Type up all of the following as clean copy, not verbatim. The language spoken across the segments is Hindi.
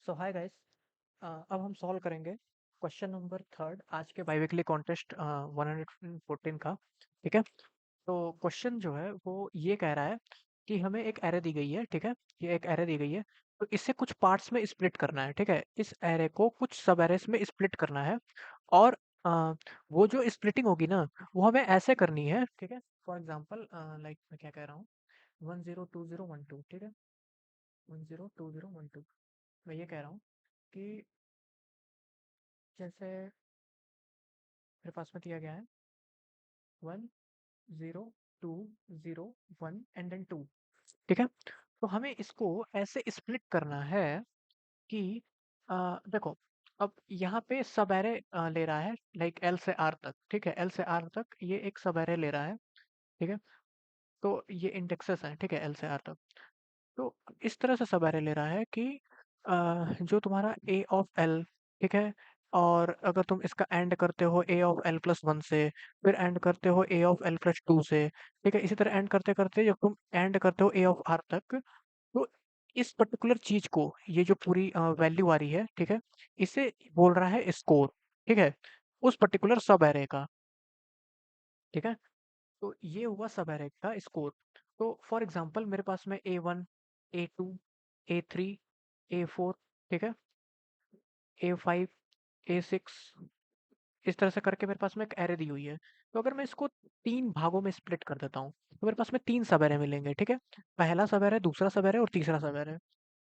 सो हाय गाइस। अब हम सॉल्व करेंगे क्वेश्चन नंबर थर्ड आज के बाईवीकली कॉन्टेस्ट 114 का। ठीक है। तो क्वेश्चन जो है वो ये कह रहा है कि हमें एक एरे दी गई है। ठीक है। ये एक एरे दी गई है, तो इसे कुछ पार्ट्स में स्प्लिट करना है। ठीक है। इस एरे को कुछ सब एरेस में स्प्लिट करना है। और वो जो स्प्लिटिंग होगी ना, वो हमें ऐसे करनी है। ठीक है। फॉर एग्जांपल लाइक मैं क्या कह रहा हूँ, 102012। ठीक है। 102012 मैं ये कह रहा हूँ कि जैसे मेरे पास में दिया गया है 102001 एंड देन 2। ठीक है। तो हमें इसको ऐसे स्प्लिट करना है कि देखो, अब यहाँ पे सब एरे ले रहा है, लाइक एल से आर तक। ठीक है। एल से आर तक ये एक सब एरे ले रहा है। ठीक है। तो ये इंडेक्सेस है। ठीक है। एल से आर तक तो इस तरह से सब एरे ले रहा है कि जो तुम्हारा ए ऑफ एल, ठीक है, और अगर तुम इसका एंड करते हो ए ऑफ एल प्लस वन से, फिर एंड करते हो ए ऑफ एल प्लस टू से, ठीक है, इसी तरह एंड करते करते जब तुम एंड करते हो ए ऑफ आर तक, तो इस पर्टिकुलर चीज को, ये जो पूरी वैल्यू आ रही है, ठीक है, इसे बोल रहा है स्कोर। ठीक है। उस पर्टिकुलर सब एरे का। ठीक है। तो ये हुआ सब एरे का स्कोर। तो फॉर एग्जांपल मेरे पास में A1, A2, A3, A4, ठीक है, A5, A6, इस तरह से करके मेरे पास में एक एरे दी हुई है। तो अगर मैं इसको तीन भागों में स्प्लिट कर देता हूँ, तो मेरे पास में तीन सब एरे मिलेंगे। ठीक है। पहला सब एरे, दूसरा सब एरे और तीसरा सब एरे।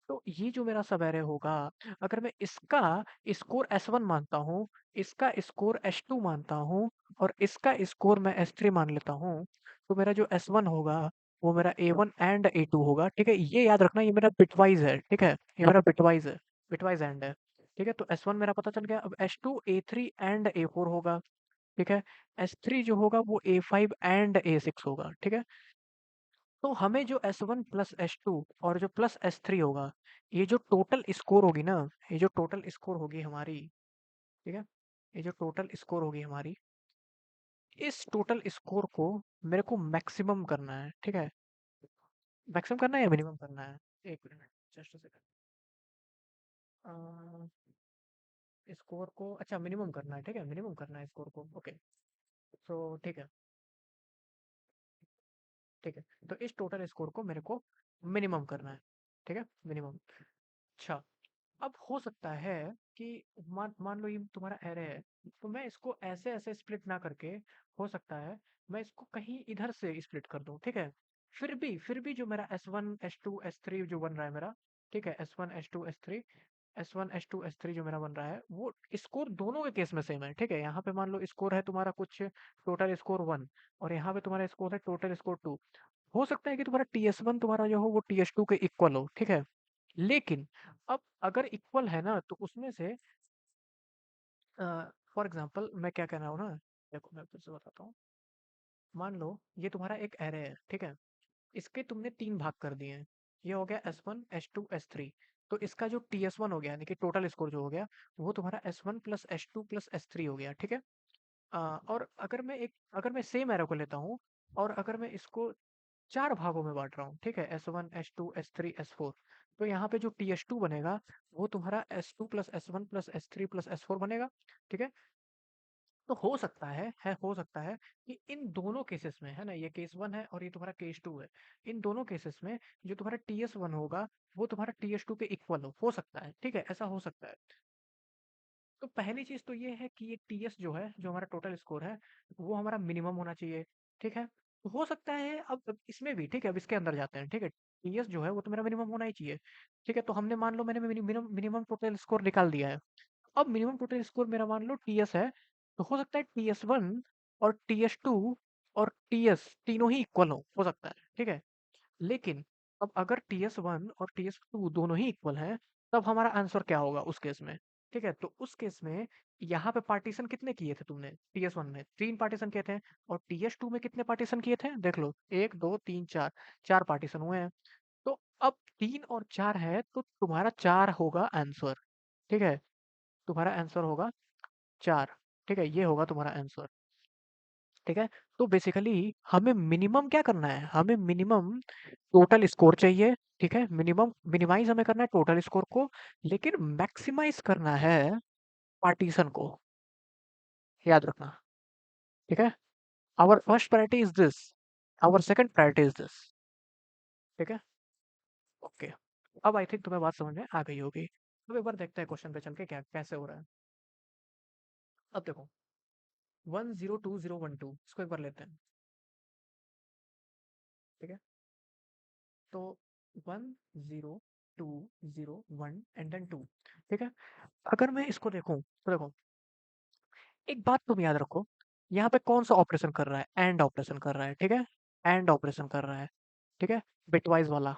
तो ये जो मेरा सब एरे होगा, अगर मैं इसका स्कोर S1 मानता हूँ, इसका स्कोर S2 मानता हूँ, और इसका स्कोर मैं S3 मान लेता हूँ, तो मेरा जो S1 होगा वो मेरा A1 एंड A2 होगा। ठीक है। ये याद रखना, ये मेरा बिटवाइज है। ठीक है। ये मेरा बिटवाइज है, बिटवाइज एंड है। ठीक है। तो S1 मेरा पता चल गया। अब S2 A3 एंड A4 होगा। ठीक है। S3 जो होगा वो A5 एंड A6 होगा। ठीक है। तो हमें जो S1 प्लस S2 और जो प्लस S3 होगा, ये जो टोटल स्कोर होगी ना, ये जो टोटल स्कोर होगी हमारी, ठीक है, ये जो टोटल स्कोर होगी हमारी, इस टोटल स्कोर को मेरे को मैक्सिमम करना है। ठीक है। मैक्सिमम करना है या मिनिमम करना है? एक मिनट, जस्ट सेकंड। स्कोर को अच्छा मिनिमम करना है। ठीक है। मिनिमम करना है स्कोर को। ओके। सो ठीक है। ठीक है। तो इस टोटल स्कोर को मेरे को मिनिमम करना है। ठीक है। मिनिमम। अच्छा। अब हो सकता है कि मान मान लो ये तुम्हारा एरे है, तो मैं इसको ऐसे ऐसे स्प्लिट ना करके, हो सकता है मैं इसको कहीं इधर से स्प्लिट कर दूं। ठीक है। फिर भी जो मेरा S1 S2 S3 जो बन रहा है मेरा, ठीक है, S1 S2 S3 जो मेरा बन रहा है, वो स्कोर दोनों के केस में सेम है। ठीक है। यहाँ पे मान लो स्कोर है तुम्हारा कुछ टोटल स्कोर 1, और यहाँ पे तुम्हारा स्कोर है टोटल स्कोर 2। हो सकता है कि तुम्हारा TS1 तुम्हारा जो हो वो TS2 के इक्वल हो। ठीक है। लेकिन अब अगर इक्वल है ना, तो उसमें से फॉर एग्जांपल मैं क्या कह रहा हूँ ना, देखो मैं फिर से बताता हूँ। मान लो ये तुम्हारा एक एरे है। ठीक है। इसके तुमने तीन भाग कर दिए हैं। ये हो गया S1 S2 S3। तो इसका जो TS1 हो गया, यानी कि टोटल स्कोर जो हो गया, वो तुम्हारा S1 plus S2 plus S3 हो गया। ठीक है। और अगर मैं सेम एरो को लेता हूँ, और अगर मैं इसको चार भागों में बांट रहा हूँ, ठीक है, S1 S2 S3 S4, तो यहाँ पे जो TS2 बनेगा, वो तुम्हारा S2 plus S1 plus S3 plus S4 बनेगा। ठीक है। तो हो सकता है कि इन दोनों केसेस में, है ना, ये केस वन है और ये तुम्हारा केस टू है, इन दोनों केसेस में जो तुम्हारा TS1 होगा वो तुम्हारा TS2 के इक्वल हो सकता है। ठीक है। ऐसा हो सकता है। तो पहली चीज तो ये है कि ये TS जो है, जो हमारा टोटल स्कोर है, वो हमारा मिनिमम होना चाहिए। ठीक है। तो हो सकता है अब इसमें भी, ठीक है, अब इसके अंदर जाते हैं। ठीक है। TS जो है वो तो मेरा मिनिमम होना ही चाहिए। ठीक है। तो हमने मान लो मैंने मिनिमम मिनिमम टोटल स्कोर निकाल दिया है। अब मिनिमम टोटल स्कोर मेरा मान लो TS है, तो हो सकता है TS1 और TS2 और TS तीनों ही इक्वल हो सकता है। ठीक है। लेकिन अब अगर TS1 और TS2 दोनों ही इक्वल हैं, तब हमारा आंसर क्या होगा उस केस में? ठीक है। तो उस केस में यहाँ पे पार्टीशन कितने किए थे तुमने? TS1 में तीन पार्टीशन किए थे, और TS2 में कितने पार्टीशन किए थे? देख लो, एक दो तीन चार, चार पार्टीशन हुए हैं। तो अब तीन और चार है, तो तुम्हारा चार होगा आंसर। ठीक है। तुम्हारा आंसर होगा चार। ठीक है। ये होगा तुम्हारा आंसर। ठीक है। तो बेसिकली हमें मिनिमम क्या करना है, हमें मिनिमम टोटल स्कोर चाहिए। ठीक है, मिनिमम मिनिमाइज हमें करना है टोटल स्कोर को, लेकिन मैक्सिमाइज करना है पार्टीशन को, याद रखना। ठीक है, our first priority is this, our second priority is this. ठीक है, ओके। अब आई थिंक तुम्हें बात समझ में आ गई होगी। अब एक बार देखते हैं क्वेश्चन पे चल के क्या कैसे हो रहा है। अब देखो 102012 इसको एक बार लेते हैं। ठीक है, तो 10201 एंड देन 2। ठीक है, अगर मैं इसको देखूं तो देखो, एक बात तुम याद रखो, यहाँ पे कौन सा ऑपरेशन कर रहा है, एंड ऑपरेशन कर रहा है। ठीक है, एंड ऑपरेशन कर रहा है। ठीक है, बिटवाइज वाला।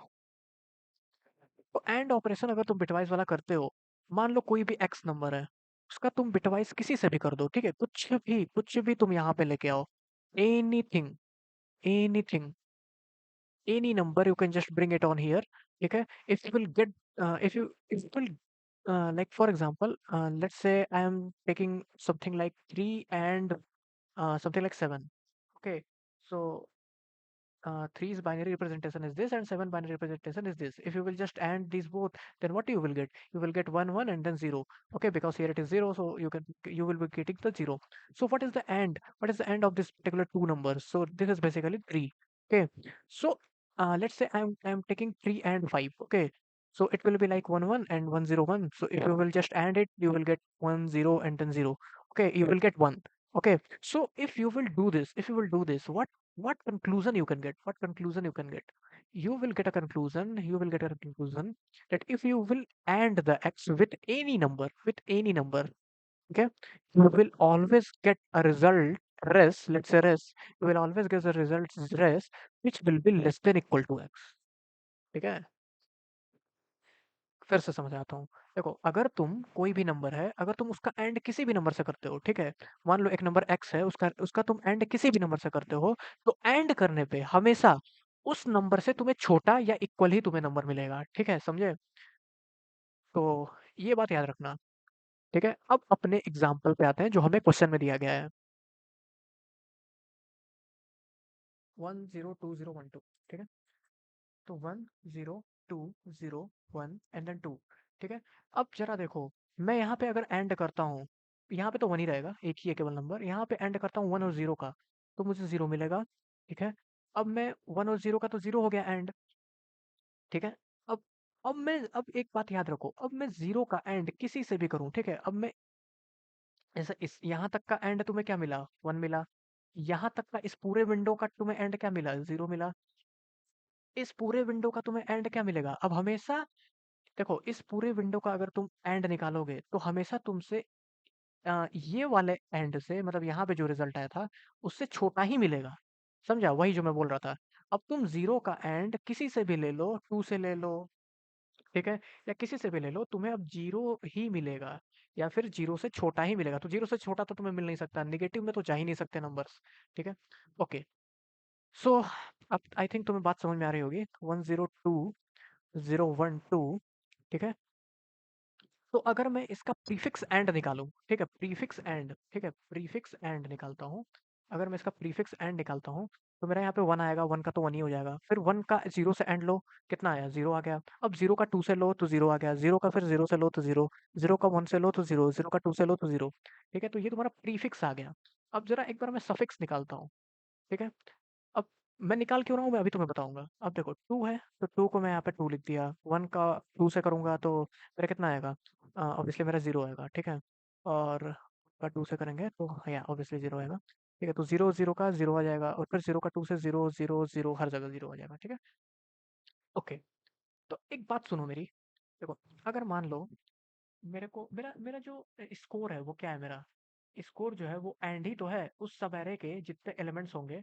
तो एंड ऑपरेशन अगर तुम बिटवाइज वाला करते हो, मान लो कोई भी एक्स नंबर है, उसका तुम बिटवाइज किसी से भी कर दो। ठीक है, कुछ भी तुम यहाँ पे लेके आओ, anything, anything, any number you can just bring it on here. Okay, if you will get if you will like for example, let's say I am taking something like 3 and something like 7. Okay, so 3's binary representation is this and 7 binary representation is this. If you will just add these both, then what you will get? You will get 1 1 and then 0. Okay, because here it is 0, so you will be getting the 0. So what is the end? What is the end of this particular two numbers? So this is basically 3. Okay, so let's say I'm taking 3 and 5. Okay, so it will be like 1 1 and 1 0 1. So if you will just add it, you will get 1 0 and then 0. Okay, you will get 1. Okay, so if you will do this, if you will do this, what conclusion you can get, what conclusion you can get, you will get a conclusion, you will get a conclusion that if you will add the x with any number, with any number, okay, you will always get a result res, let's say res, you will always get a result res which will be less than equal to x। ठीक है, फिर से समझाता हूँ। देखो, अगर तुम कोई भी नंबर है, अगर तुम उसका एंड किसी भी नंबर से करते हो, ठीक है, मान लो एक नंबर x है, उसका उसका तुम एंड किसी भी नंबर से करते हो, तो एंड करने पे हमेशा उस नंबर से तुम्हें छोटा या इक्वल ही तुम्हें नंबर मिलेगा। ठीक है, समझे? तो ये बात याद रखना। ठीक है, अब अपने एग्जाम्पल पे आते हैं जो हमें क्वेश्चन में दिया गया है। 102012। ठीक है, तो 10201 एंड देन 2। ठीक है, अब जरा देखो, मैं यहाँ पे अगर एंड करता हूँ, यहाँ पे तो 1 ही रहेगा, एक ही है केवल नंबर, यहाँ पे एंड करता हूँ 1 और 0 का, तो मुझे 0 मिलेगा। ठीक है, अब मैं 1 और 0 का तो 0 हो गया एंड। ठीक है, अब अब एक बात याद रखो, अब मैं 0 का एंड किसी से भी करूँ, ठीक है, अब मैं ऐसा इस यहाँ तक का एंड तुम्हें क्या मिला, 1 मिला, यहाँ तक का इस पूरे विंडो का तुम्हें एंड क्या मिला, 0 मिला, इस पूरे विंडो का तुम्हें एंड क्या मिलेगा। अब हमेशा देखो, इस पूरे विंडो का अगर तुम एंड निकालोगे तो हमेशा तुमसे ये वाले एंड से, मतलब यहाँ पे जो रिजल्ट आया था उससे छोटा ही मिलेगा। समझा, वही जो मैं बोल रहा था। अब तुम 0 का एंड किसी से भी ले लो, 2 से ले लो, ठीक है, या किसी से भी ले लो, तुम्हें अब 0 ही मिलेगा, या फिर 0 से छोटा ही मिलेगा। तो 0 से छोटा तो तुम्हें मिल नहीं सकता, नेगेटिव में तो जा ही नहीं सकते नंबर्स। ठीक है, ओके। सो अब आई थिंक तुम्हें बात समझ में आ रही होगी। 102012। ठीक है, तो अगर मैं इसका प्रीफिक्स एंड निकालूं, ठीक है, प्रीफिक्स एंड, ठीक है, प्रीफिक्स एंड निकालता हूँ, अगर मैं इसका प्रीफिक्स एंड निकालता हूँ, तो मेरा यहाँ पे 1 आएगा, 1 का तो 1 ही हो जाएगा, फिर 1 का 0 से एंड लो, कितना आया, 0 आ गया। अब 0 का 2 से लो तो 0 आ गया, 0 का फिर 0 से लो तो 0, 0 का 1 से लो तो 0, 0 का 2 से लो तो 0। ठीक है, तो ये तुम्हारा प्रीफिक्स आ गया। अब जरा एक बार मैं सफिक्स निकालता हूँ। ठीक है, अब मैं निकाल क्यों रहा हूँ, मैं अभी तुम्हें बताऊंगा। अब देखो 2 है, तो 2 को मैं यहाँ पे 2 लिख दिया, 1 का 2 से करूंगा तो मेरा कितना आएगा, ऑब्वियसली मेरा 0 आएगा। ठीक है, और का 2 से करेंगे तो या ऑब्वियसली 0 आएगा। ठीक है, तो 0 0 का 0 आ जाएगा, और फिर 0 का 2 से 0 0 0 हर जगह 0 आ जाएगा। ठीक है, ओके। तो एक बात सुनो मेरी, देखो, अगर मान लो मेरे को मेरा मेरा जो स्कोर है वो क्या है, मेरा स्कोर जो है वो एंड ही तो है, उस सब एरे के जितने एलिमेंट्स होंगे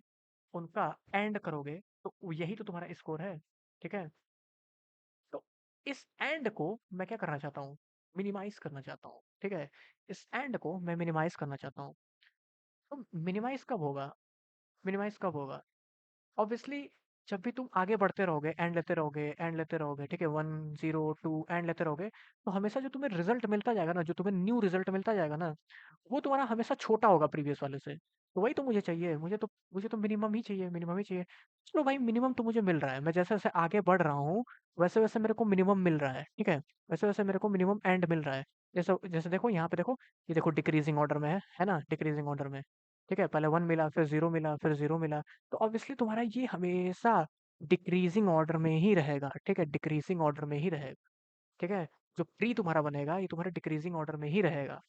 उनका एंड करोगे तो यही तो तुम्हारा स्कोर है। ठीक है, तो इस एंड को मैं क्या करना चाहता हूँ, मिनिमाइज करना चाहता हूँ। ठीक है, इस एंड को मैं मिनिमाइज करना चाहता हूँ। तो मिनिमाइज कब होगा, मिनिमाइज कब होगा, ऑब्वियसली जब भी तुम आगे बढ़ते रहोगे, एंड लेते रहोगे, एंड लेते रहोगे, ठीक है, 1 0 2 एंड लेते रहोगे, तो हमेशा जो तुम्हें रिजल्ट मिलता जाएगा ना, जो तुम्हें न्यू रिजल्ट मिलता जाएगा ना, वो तुम्हारा हमेशा छोटा होगा प्रीवियस वाले से। तो वही तो मुझे चाहिए, मुझे तो मिनिमम ही चाहिए, मिनिमम ही चाहिए। चलो भाई मिनिमम तो मुझे मिल रहा है, मैं जैसे-जैसे आगे बढ़ रहा हूँ, वैसे-वैसे मेरे को मिनिमम मिल रहा है, ठीक है? वैसे-वैसे मेरे को मिनिमम एंड मिल रहा है। जैसे जैसे देखो यहाँ पे देखो, ये देखो डिक्रीज़िंग ऑर्डर में है ना? डिक्रीज़िंग ऑर्डर में, ठीक है? पहले 1 मिला, फिर 0 मिला, फिर 0 मिला, तो ऑब्वियसली तुम्हारा ये हमेशा डिक्रीज़िंग ऑर्डर में ही रहेगा, ठीक है? डिक्रीज़िंग ऑर्डर में ही रहेगा, ठीक है? जो ट्री तुम्हारा बनेगा, ये तुम्हारा डिक्रीज़िंग ऑर्डर में ही रहेगा,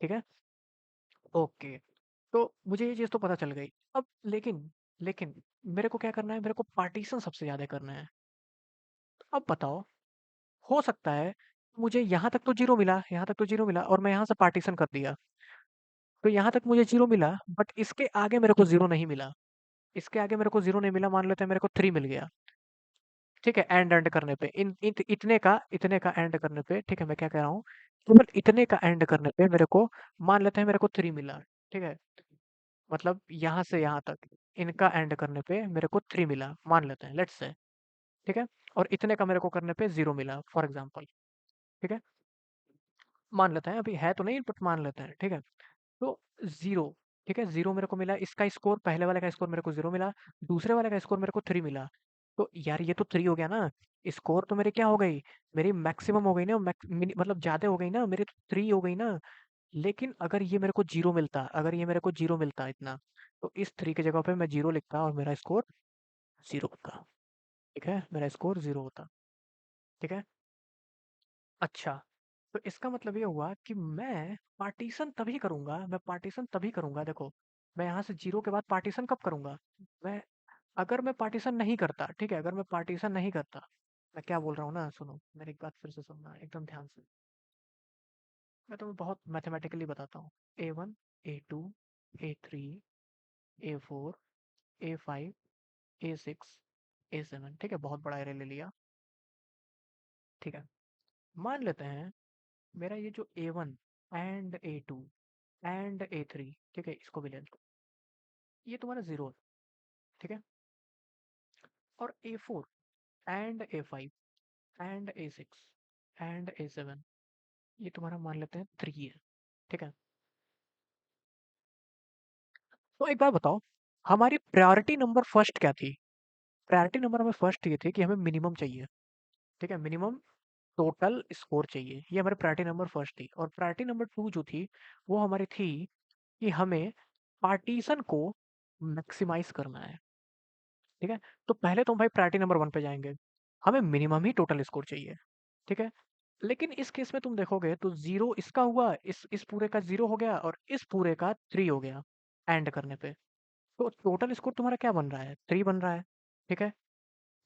ठीक है? ओके। तो मुझे ये चीज़ तो पता चल गई। अब लेकिन मेरे को क्या करना है, मेरे को पार्टीशन सबसे ज़्यादा करना है। अब बताओ, हो सकता है मुझे यहाँ तक तो 0 मिला, यहाँ तक तो 0 मिला और मैं यहाँ से पार्टीशन कर दिया। तो यहाँ तक मुझे 0 मिला, बट इसके आगे मेरे को 0 नहीं मिला। इसके आगे मेरे को 0 नहीं मिला, मान लेते हैं मेरे को 3 मिल गया। ठीक है? एंड करने पे इतने का एंड करने पे, ठीक है, मैं क्या कह रहा हूँ, केवल इतने का एंड करने पे मेरे को, मान लेते हैं मेरे को 3 मिला, ठीक है? मतलब यहाँ से यहाँ तक इनका एंड करने पे मेरे को 3 मिला, मान लेते हैं, लेट्स से, ठीक है? और इतने का मेरे को करने पे 0 मिला फॉर एग्जांपल, ठीक है? मान लेते हैं, अभी है तो नहीं बट मान लेते हैं, ठीक है? तो 0, ठीक है? 0 मेरे को मिला, इसका स्कोर, पहले वाले का स्कोर मेरे को 0 मिला, दूसरे वाले का स्कोर मेरे को 3 मिला। तो यार ये तो 3 हो गया ना, स्कोर तो मेरी क्या हो गई, मेरी मैक्सिमम हो गई ना, मतलब ज़्यादा हो गई ना, मेरी तो 3 हो गई ना। लेकिन अगर ये मेरे को 0 मिलता, अगर ये मेरे को 0 मिलता इतना, तो इस 3 की जगह पे मैं 0 लिखता और मेरा स्कोर 0 होता, ठीक है? मेरा स्कोर 0 होता, ठीक है? अच्छा, तो इसका मतलब ये हुआ कि मैं पार्टीशन तभी करूँगा, देखो, मैं यहाँ से 0 के बाद पार्टीशन कब करूँगा? मैं अगर मैं पार्टीशन नहीं करता, ठीक है? अगर मैं पार्टीशन नहीं करता, मैं क्या बोल रहा हूँ ना, सुनो, मेरी एक बात फिर से सुनना एकदम ध्यान से। मैं तुम्हें बहुत मैथमेटिकली बताता हूँ। A1, A2, A3, A4, A5, A6, A7, ठीक है? बहुत बड़ा एरे ले लिया, ठीक है? मान लेते हैं मेरा ये जो A1 and A2 and A3, ठीक है, इसको भी ले लो, ये तुम्हारा 0 है, ठीक है? और A4 and A5 and A6 and A7, ये तुम्हारा मान लेते हैं 3 है, ठीक है? तो एक बार बताओ, हमारी प्रायोरिटी नंबर फर्स्ट क्या थी? प्रायोरिटी नंबर हमें फर्स्ट ये थी कि हमें मिनिमम चाहिए, ठीक है? मिनिमम टोटल स्कोर चाहिए, ये हमारी प्रायोरिटी नंबर फर्स्ट थी। और प्रायोरिटी नंबर 2 जो थी, वो हमारी थी कि हमें पार्टीशन को मैक्सिमाइज करना है, ठीक है? तो पहले तो हम भाई प्रायोरिटी नंबर 1 पे जाएँगे। हमें मिनिमम ही टोटल स्कोर चाहिए, ठीक है? लेकिन इस केस में तुम देखोगे तो 0 इसका हुआ, इस पूरे का 0 हो गया और इस पूरे का 3 हो गया एंड करने पे। तो टोटल स्कोर तुम्हारा क्या बन रहा है? 3 बन रहा है, ठीक है?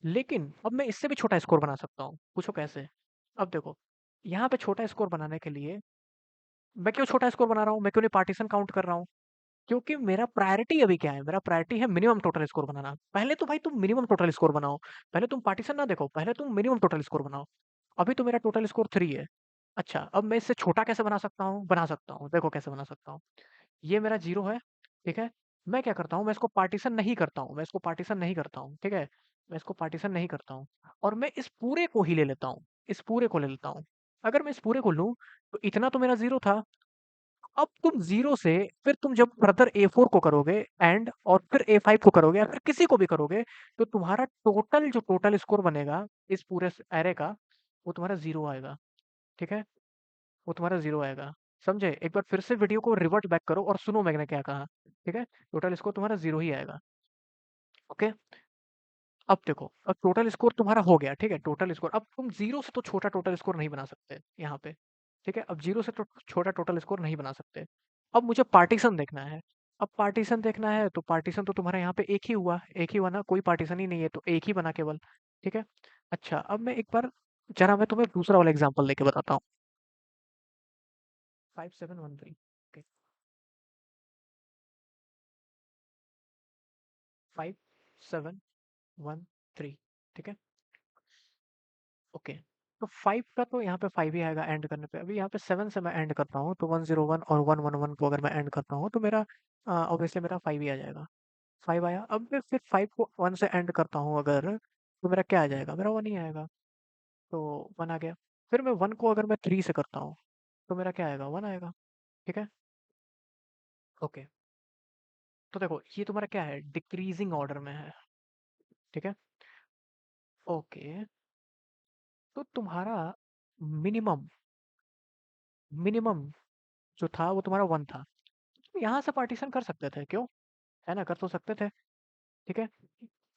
लेकिन अब मैं इससे भी छोटा स्कोर बना सकता हूँ। पूछो कैसे? अब देखो, यहाँ पे छोटा स्कोर बनाने के लिए मैं क्यों छोटा स्कोर बना रहा हूँ? मैं क्यों नहीं पार्टीशन काउंट कर रहा हूँ? क्योंकि मेरा प्रायोरिटी अभी क्या है, मेरा प्रायोरिटी है मिनिमम टोटल स्कोर बनाना। पहले तो भाई तुम मिनिमम टोटल स्कोर बनाओ, पहले तुम पार्टीशन ना देखो, पहले तुम मिनिमम टोटल स्कोर बनाओ। अभी तो मेरा टोटल स्कोर 3 है। अच्छा, अब मैं इससे छोटा कैसे बना सकता हूँ? बना सकता हूँ, देखो कैसे बना सकता हूँ। ये मेरा 0 है, ठीक है? मैं क्या करता हूँ, मैं इसको पार्टीशन नहीं करता हूँ, मैं इसको पार्टीशन नहीं करता हूँ, ठीक है? मैं इसको पार्टीशन नहीं करता हूँ और मैं इस पूरे को ही ले लेता हूँ, इस पूरे को ले लेता हूँ। अगर मैं इस पूरे को लूँ, तो इतना तो मेरा 0 था। अब तुम 0 से फिर तुम जब फर्दर A4 को करोगे एंड और फिर A5 को करोगे या फिर किसी को भी करोगे, तो तुम्हारा टोटल जो टोटल स्कोर बनेगा इस पूरे एरे का, वो तुम्हारा 0 आएगा, ठीक है? वो तुम्हारा 0 आएगा। समझे? एक बार फिर से वीडियो को रिवर्ट बैक करो और सुनो मैंने क्या कहा, ठीक है? टोटल स्कोर तुम्हारा 0 ही आएगा, ओके? अब देखो, अब टोटल स्कोर तुम्हारा हो गया, ठीक है? टोटल स्कोर, अब तुम 0 से तो छोटा टोटल स्कोर नहीं बना सकते यहाँ पे, ठीक है? अब 0 से तो छोटा टोटल स्कोर नहीं बना सकते। अब मुझे पार्टीशन देखना है। अब पार्टीशन देखना है तो पार्टीशन तो तुम्हारे यहाँ पे एक ही हुआ ना, कोई पार्टीशन ही नहीं है तो एक ही बना केवल, ठीक है? अच्छा, अब मैं एक बार जरा मैं तुम्हें दूसरा वाला एग्जांपल लेके बताता हूँ। 5713, ओके, 5713, ठीक है? ओके, तो 5 का तो यहाँ पे 5 ही आएगा एंड करने पे। अभी यहाँ पे 7 से मैं एंड करता हूँ तो 101 और 111 को अगर मैं एंड करता हूँ तो मेरा ऑब्वियसली मेरा 5 ही आ जाएगा। 5 आया, अब मैं फिर 5 को 1 से एंड करता हूँ अगर, तो मेरा क्या आ जाएगा? मेरा 1 ही आएगा। तो 1 आ गया। फिर मैं 1 को अगर मैं 3 से करता हूँ तो मेरा क्या आएगा? 1 आएगा, ठीक है? ओके, तो देखो ये तुम्हारा क्या है, डिक्रीजिंग ऑर्डर में है, ठीक है। ओके, तो तुम्हारा मिनिमम मिनिमम जो था वो तुम्हारा 1 था। यहाँ से पार्टीशन कर सकते थे, क्यों? है ना, कर तो सकते थे, ठीक है।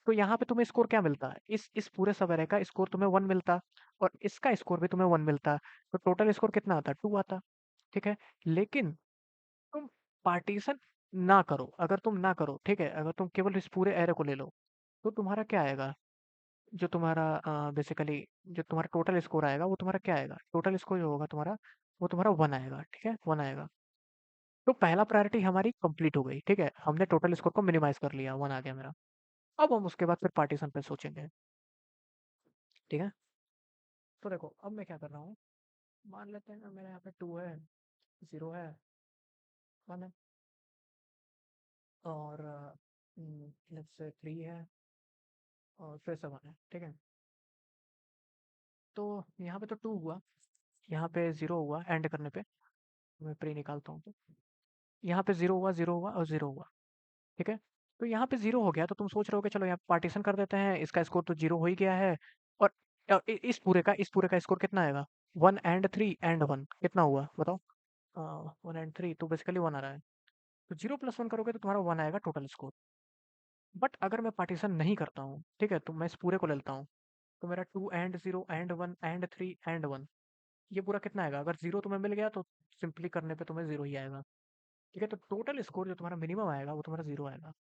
तो यहाँ पे तुम्हें स्कोर क्या मिलता है, इस पूरे सवेरे का स्कोर तुम्हें 1 मिलता, और इसका स्कोर भी तुम्हें 1 मिलता, तो टोटल स्कोर कितना आता, 2 आता, ठीक है। लेकिन तुम पार्टीशन ना करो, अगर तुम ना करो, ठीक है, अगर तुम केवल इस पूरे एरे को ले लो, तो तुम्हारा क्या आएगा, जो तुम्हारा बेसिकली जो तुम्हारा टोटल स्कोर आएगा वो तुम्हारा क्या आएगा, टोटल स्कोर जो होगा तुम्हारा वो तुम्हारा 1 आएगा, ठीक है, 1 आएगा। तो पहला प्रायोरिटी हमारी कंप्लीट हो गई, ठीक है, हमने टोटल स्कोर को मिनिमाइज कर लिया, 1 आ गया मेरा। अब हम उसके बाद फिर पार्टीशन पे सोचेंगे, ठीक है। तो देखो अब मैं क्या कर रहा हूँ, मान लेते हैं मेरे यहाँ पे 2 है, 0 है, 1 है, और लेट्स से 3 है, और फिर से 1 है, ठीक है। तो यहाँ पे तो 2 हुआ, यहाँ पे 0 हुआ एंड करने पे, मैं प्री निकालता हूँ तो यहाँ पे 0 हुआ, 0 हुआ और 0 हुआ, ठीक है। तो यहाँ पे 0 हो गया, तो तुम सोच रहे हो कि चलो यहाँ पार्टीशन कर देते हैं, इसका स्कोर तो 0 हो ही गया है, और इस पूरे का स्कोर कितना आएगा, 1 एंड 3 एंड 1 कितना हुआ बताओ, 1 एंड 3 तो बेसिकली 1 आ रहा है, तो 0 प्लस 1 करोगे तो तुम्हारा 1 आएगा टोटल स्कोर। बट अगर मैं पार्टीशन नहीं करता हूँ, ठीक है, तो मैं इस पूरे को ले लेता हूँ, तो मेरा 2 एंड 0 एंड 1 एंड 3 एंड 1, ये पूरा कितना आएगा, अगर 0 तुम्हें मिल गया तो सिंपली करने पे तुम्हें 0 ही आएगा, ठीक है। तो टोटल स्कोर जो तुम्हारा मिनिमम आएगा वो तुम्हारा 0 आएगा,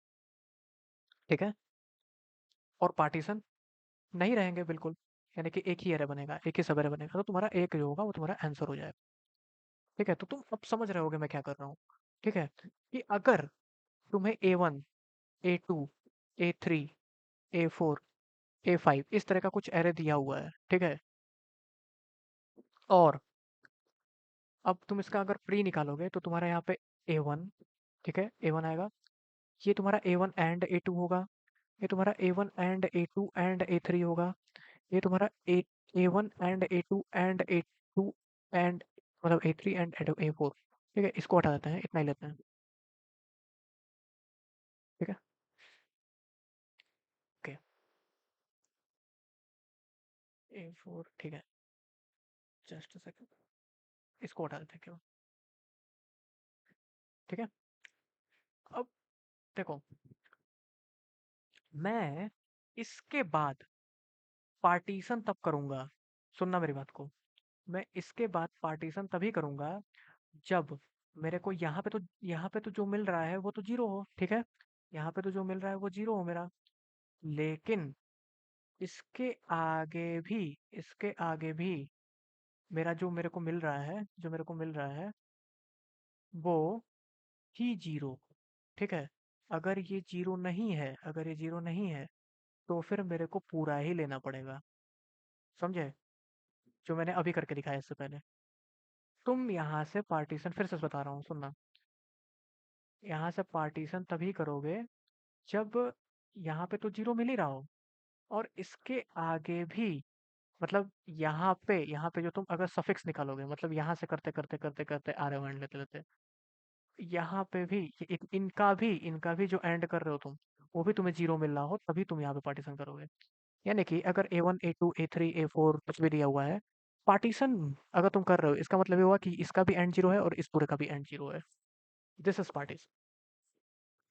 ठीक है। और पार्टीशन नहीं रहेंगे बिल्कुल, यानी कि एक ही एरे बनेगा, एक ही सब एरे बनेगा, तो तुम्हारा एक जो होगा वो तुम्हारा आंसर हो जाएगा, ठीक है। तो तुम अब समझ रहे होगे मैं क्या कर रहा हूँ, ठीक है, कि अगर तुम्हें A1 A2 A3 A4 A5 इस तरह का कुछ एरे दिया हुआ है, ठीक है, और अब तुम इसका अगर प्री निकालोगे तो तुम्हारा यहाँ पे A1, ठीक है, A1 आएगा, ये तुम्हारा A1 एंड A2 होगा, ये तुम्हारा A1 and A2 and A3 होगा, ये तुम्हारा A1 and A2 and A2 and मतलब A3 एंड A4, ठीक है, इसको हटा देते हैं, इतना ही लेते हैं, ठीक है। ओके, A4, ठीक है, जस्ट सेकंड, इसको हटा देते हैं केवल, ठीक है। अब देखो, मैं इसके बाद पार्टीशन तब करूंगा, सुनना मेरी बात को, मैं इसके बाद पार्टीशन तभी करूंगा जब मेरे को यहाँ पे तो जो मिल रहा है वो तो 0 हो, ठीक है, यहाँ पे तो जो मिल रहा है वो 0 हो मेरा, लेकिन इसके आगे भी मेरा जो मेरे को मिल रहा है वो ही 0, ठीक है। अगर ये 0 नहीं है तो फिर मेरे को पूरा ही लेना पड़ेगा, समझे, जो मैंने अभी करके दिखाया इससे पहले। तुम यहाँ से पार्टीशन फिर से बता रहा हूँ, सुनना, यहाँ से पार्टीशन तभी करोगे जब यहाँ पे तो 0 मिल ही रहा हो, और इसके आगे भी, मतलब यहाँ पे जो तुम अगर सफिक्स निकालोगे, मतलब यहाँ से करते करते करते करते आ रहे हो एंड लेते लेते, यहाँ पे भी इनका भी जो एंड कर रहे हो तुम, वो भी तुम्हें 0 मिल रहा हो, तभी तुम यहाँ पे पार्टीशन करोगे। यानी कि अगर A1 A2 A3 A4 कुछ भी दिया हुआ है, पार्टीशन अगर तुम कर रहे हो, इसका मतलब ये हुआ कि इसका भी एंड 0 है और इस पूरे का भी एंड 0 है, दिस इज पार्टीशन,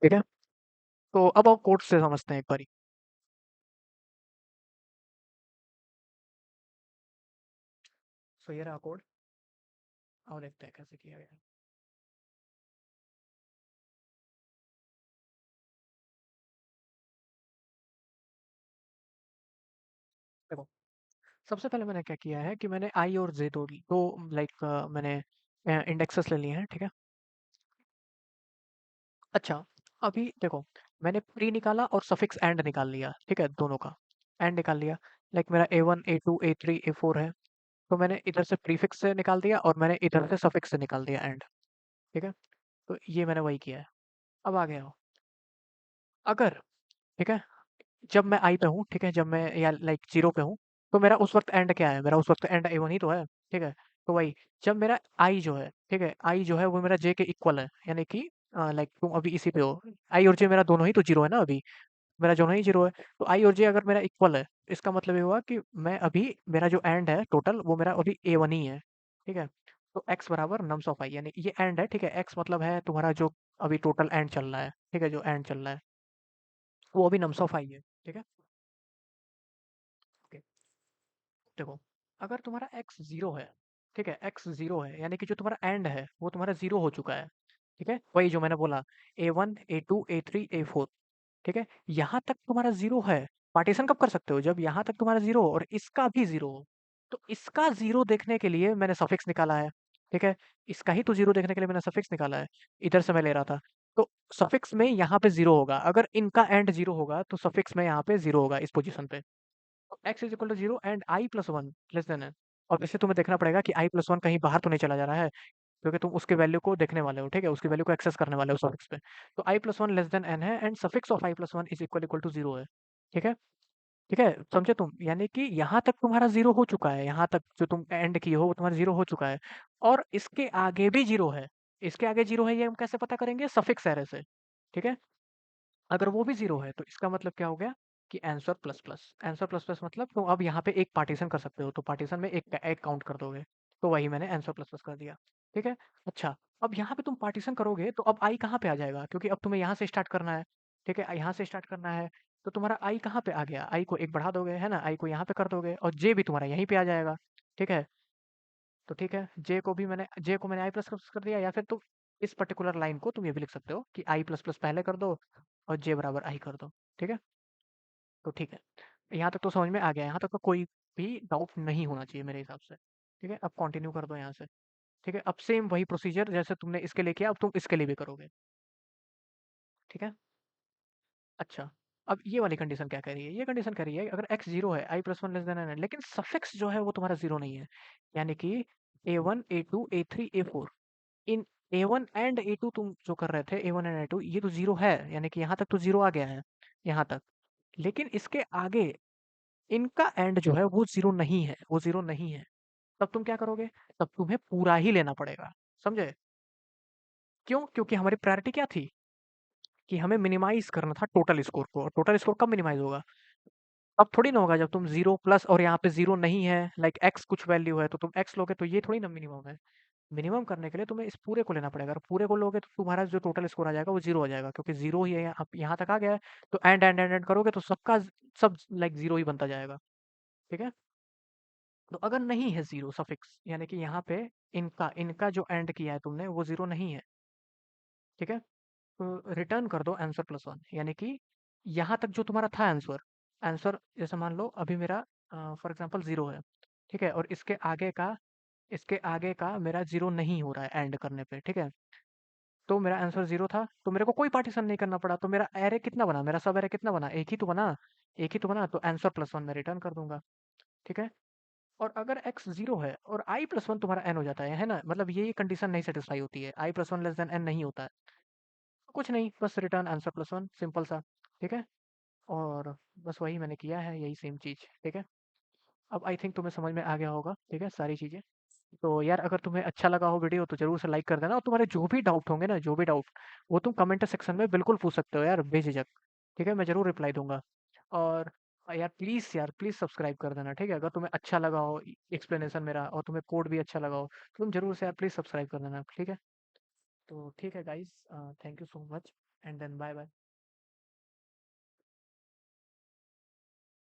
ठीक है। तो अब आप कोड से समझते हैं एक बारी। सो ये रहा कोड, और देखते हैं कैसे किया गया। देखो, सबसे पहले मैंने क्या किया है कि मैंने आई और जे दो लाइक मैंने इंडेक्सेस ले लिए हैं, ठीक है। अच्छा, अभी देखो, मैंने प्री निकाला और सफिक्स एंड निकाल लिया, ठीक है, दोनों का एंड निकाल लिया, लाइक मेरा A1 A2 A3 A4 है, तो मैंने इधर से प्रीफिक्स से निकाल दिया और मैंने इधर से सफिक्स से निकाल दिया एंड, ठीक है। तो ये मैंने वही किया है। अब आ गया हो, अगर, ठीक है, जब मैं आई पे हूँ, ठीक है, जब मैं या लाइक 0 पे हूँ, तो मेरा उस वक्त एंड क्या है, मेरा उस वक्त एंड A1 ही तो है, ठीक है। तो वही, जब मेरा आई जो है, ठीक है, आई जो है वो मेरा जे के इक्वल है, यानी कि लाइक तुम अभी इसी पे हो, आई और जे मेरा दोनों ही तो जीरो है ना अभी, मेरा दोनों ही जीरो है। तो आई और जे अगर मेरा इक्वल है, इसका मतलब ये हुआ कि मैं अभी, मेरा जो एंड है टोटल वो मेरा अभी ए वन ही है, ठीक है। तो एक्स बराबर नम्स ऑफ आई, यानी ये एंड है, ठीक है। एक्स मतलब है तुम्हारा जो अभी टोटल एंड चल रहा है, ठीक है, जो एंड चल रहा है वो अभी नम्स ऑफ आई है, ठीक है। ओके, देखो, अगर तुम्हारा एक्स जीरो है, ठीक है, एक्स जीरो है यानी कि जो तुम्हारा एंड है वो तुम्हारा जीरो हो चुका है, ठीक है, वही जो मैंने बोला, A one A two A three A four, ठीक है। यहाँ तक तुम्हारा ज़ीरो है, पार्टीशन कब कर सकते हो? जब यहाँ तक तुम्हारा ज़ीरो हो और इसका भी ज़ीरो हो। तो इसका ज़ीरो देखने के लिए मैंने सफिक्स निकाला है, ठीक है? इसका ही तो ज़ीरो देखने के लिए मैंने सफिक्स निकाला है, इधर से मैं ले रहा था। तो सफिक्स में यहाँ पे ज़ीरो होगा, अगर इनका एंड ज़ीरो होगा तो सफिक्स में यहाँ पे ज़ीरो होगा इस पोज़ीशन पे। तो x is equal to 0 and i plus 1 less than n। और वैसे तुम्हें देखना पड़ेगा कि i प्लस 1 कहीं बाहर तो नहीं चला जा रहा है, क्योंकि तुम उसके वैल्यू को देखने वाले हो, ठीक है? उसकी वैल्यू को एक्सेस करने वाले हो सफिक्स पे। तो i plus 1 less than n है and suffix of i plus 1 is equal equal to 0 है, ठीक है? ठीक है? समझे तुम? यानी कि यहाँ तक तुम्हारा 0 हो चुका है, यहाँ तक जो तुम एंड किए हो वो तुम्हारा 0 हो चुका है और इसके आगे भी 0 है। इसके आगे 0 है ये हम कैसे पता करेंगे? सफिक्स एरे से, ठीक है? अगर वो भी 0 है तो इसका मतलब क्या हो गया कि answer plus plus, answer plus plus मतलब तुम अब यहाँ पे एक पार्टीशन कर सकते हो, तो पार्टीशन में एक एक काउंट कर दोगे, तो वही मैंने आंसर प्लस प्लस कर दिया, ठीक है। अच्छा, अब यहाँ पे तुम पार्टीशन करोगे तो अब आई कहाँ पे आ जाएगा, क्योंकि अब तुम्हें यहाँ से स्टार्ट करना है, ठीक है, यहाँ से स्टार्ट करना है। तो तुम्हारा आई कहाँ पे आ गया, आई को एक बढ़ा दोगे, है ना, आई को यहाँ पे कर दोगे और जे भी तुम्हारा यहीं पे आ जाएगा, ठीक है। तो ठीक है, जे को मैंने आई प्लस प्लस कर दिया, या फिर तुम इस पर्टिकुलर लाइन को तुम ये भी लिख सकते हो कि आई प्लस प्लस पहले कर दो और जे बराबर आई कर दो, ठीक है। तो ठीक है, यहाँ तक तो समझ में आ गया, यहाँ तक तो कोई भी डाउट नहीं होना चाहिए मेरे हिसाब से, ठीक है। अब कंटिन्यू कर दो यहाँ से, ठीक है। अब सेम वही प्रोसीजर जैसे तुमने इसके लिए किया, अब तुम इसके लिए भी करोगे, ठीक है। अच्छा, अब ये वाली कंडीशन क्या कह रही है, ये कंडीशन कह रही है अगर x जीरो है, i plus one less than N है, लेकिन सफिक्स जो है वो तुम्हारा जीरो नहीं है, यानी कि A one A two A three A four, इन A one and A two तुम जो कर रहे थे, A one and A two, ये तो जीरो है, यानी कि यहाँ तक तो जीरो आ गया है, यहाँ तक। लेकिन इसके आगे इनका एंड जो है वो ज़ीरो नहीं है, वो ज़ीरो नहीं है। तब तुम क्या करोगे? तब तुम्हें पूरा ही लेना पड़ेगा, समझे? क्यों? क्योंकि हमारी प्रायोरिटी क्या थी? कि हमें मिनिमाइज़ करना था टोटल स्कोर को, और टोटल स्कोर कब मिनिमाइज़ होगा? अब थोड़ी ना होगा जब तुम 0 प्लस और यहाँ पे 0 नहीं है, लाइक x कुछ वैल्यू है, तो तुम x लोगे तो ये थोड़ी ना मिनिमम है। मिनिमम करने के लिए तुम्हें इस पूरे को लेना पड़ेगा, और पूरे को लोगे तो तुम्हारा जो टोटल स्कोर आ जाएगा वो 0 हो जाएगा, क्योंकि 0 ही है अब यहाँ तक आ गया है। तो एंड करोगे तो सबका सब लाइक 0 ही बनता जाएगा, ठीक है? तो अगर नहीं है ज़ीरो सफिक्स, यानी कि यहाँ पे इनका इनका जो एंड किया है तुमने वो ज़ीरो नहीं है, ठीक है? तो रिटर्न कर दो आंसर प्लस वन, यानी कि यहाँ तक जो तुम्हारा था आंसर, आंसर जैसे मान लो अभी मेरा फॉर एग्जांपल ज़ीरो है, ठीक है? और इसके आगे का मेरा ज़ीरो नहीं हो रहा है एंड करने पे, ठीक है? तो मेरा आंसर ज़ीरो था, तो मेरे को कोई पार्टीशन नहीं करना पड़ा, तो मेरा एरे कितना बना, मेरा सब एरे कितना बना? एक ही तो बना, एक ही तो बना, तो आंसर प्लस वन मैं रिटर्न कर दूंगा, ठीक है। और अगर x ज़ीरो है और i प्लस वन तुम्हारा n हो जाता है ना, मतलब ये कंडीशन नहीं सेटिस्फाई होती है, i plus one less than n नहीं होता है, तो कुछ नहीं, बस return answer plus one, simple सा, ठीक है। और बस वही मैंने किया है, यही सेम चीज़, ठीक है। अब आई थिंक तुम्हें समझ में आ गया होगा, ठीक है, सारी चीज़ें। तो यार अगर तुम्हें अच्छा लगा हो वीडियो तो ज़रूर से लाइक कर देना, और तुम्हारे जो भी डाउट होंगे ना, जो भी डाउट, वो तुम कमेंट सेक्शन में बिल्कुल पूछ सकते हो यार, बेझिझक, ठीक है, मैं ज़रूर रिप्लाई दूंगा। और यार प्लीज़ सब्सक्राइब कर देना, ठीक है। अगर तुम्हें अच्छा लगा हो एक्सप्लेनेशन मेरा, और तुम्हें कोड भी अच्छा लगा हो, तो तुम ज़रूर से यार प्लीज़ सब्सक्राइब कर देना, ठीक है। तो ठीक है guys, thank you so much and then bye bye.